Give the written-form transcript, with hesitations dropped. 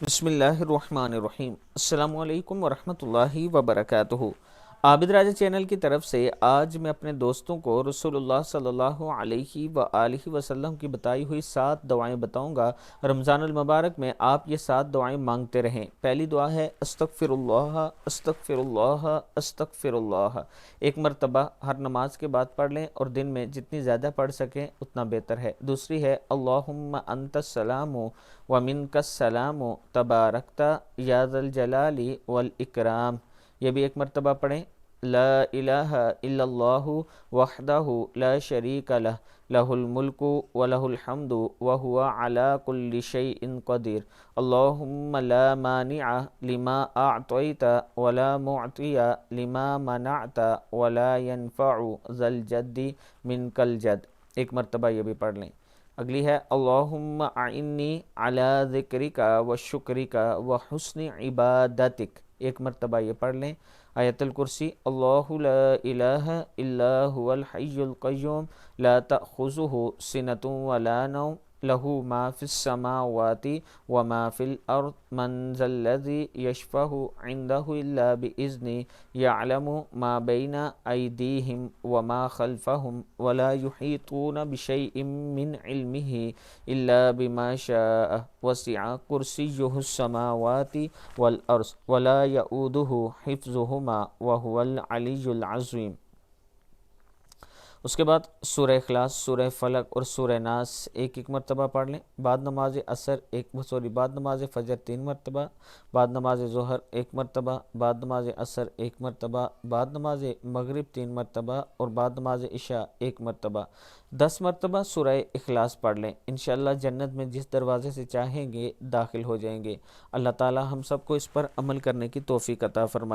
بسم اللہ الرحمن الرحیم۔ السلام علیکم ورحمۃ اللہ وبرکاتہ۔ عابد راجہ چینل کی طرف سے آج میں اپنے دوستوں کو رسول اللہ صلی اللہ علیہ وآلہ وسلم کی بتائی ہوئی 7 دعائیں بتاؤں گا۔ رمضان المبارک میں آپ یہ 7 دعائیں مانگتے رہیں۔ پہلی دعا ہے استغفر اللہ استغفر اللہ استغفر اللہ۔ ایک مرتبہ ہر نماز کے بعد پڑھ لیں اور دن میں جتنی زیادہ پڑھ سکیں اتنا بہتر ہے۔ دوسری ہے اللہم انت السلام ومنک السلام تبارکت یا ذا الجلال والاکرام۔ یہ بھی ایک مرتبہ پڑھیں۔ لا الہ الا اللہ وحدہ لا شریک لہ لہ الملک ولہ الحمد وہو علی کل شیء قدیر۔ اللہم لا مانع لما اعطیت ولا معطی لما منعت ولا ينفع ذا الجد منک الجد۔ ایک مرتبہ یہ بھی پڑھ لیں۔ اگلی ہے اللہم اعنی علی ذکرک و شکرک و حسن عبادتک۔ ایک مرتبہ یہ پڑھ لیں۔ آیت الکرسی اللہ لا الہ الا هو الحی القیوم لا تأخذہ سنۃ ولا نوم لہ ما فی السماوات وما فی الارض من ذا الذی یشفع عندہ الا بإذنہ یعلم ما بین ایدیہم وما خلفہم ولا یحیطون بشیء من علمہ الا بما شاء وسع کرسیہ السماوات والارض ولا یؤودہ حفظہما وہو العلی العظیم۔ اس کے بعد سورہ اخلاص، سورہ فلق اور سورہ ناس ایک ایک مرتبہ پڑھ لیں۔ بعد نماز عصر بعد نماز فجر 3 مرتبہ، بعد نماز ظہر 1 مرتبہ، بعد نماز عصر 1 مرتبہ، بعد نماز مغرب 3 مرتبہ اور بعد نماز عشاء 1 مرتبہ۔ 10 مرتبہ سورہ اخلاص پڑھ لیں۔ انشاءاللہ جنت میں جس دروازے سے چاہیں گے داخل ہو جائیں گے۔ اللہ تعالی ہم سب کو اس پر عمل کرنے کی توفیق عطا فرمائے۔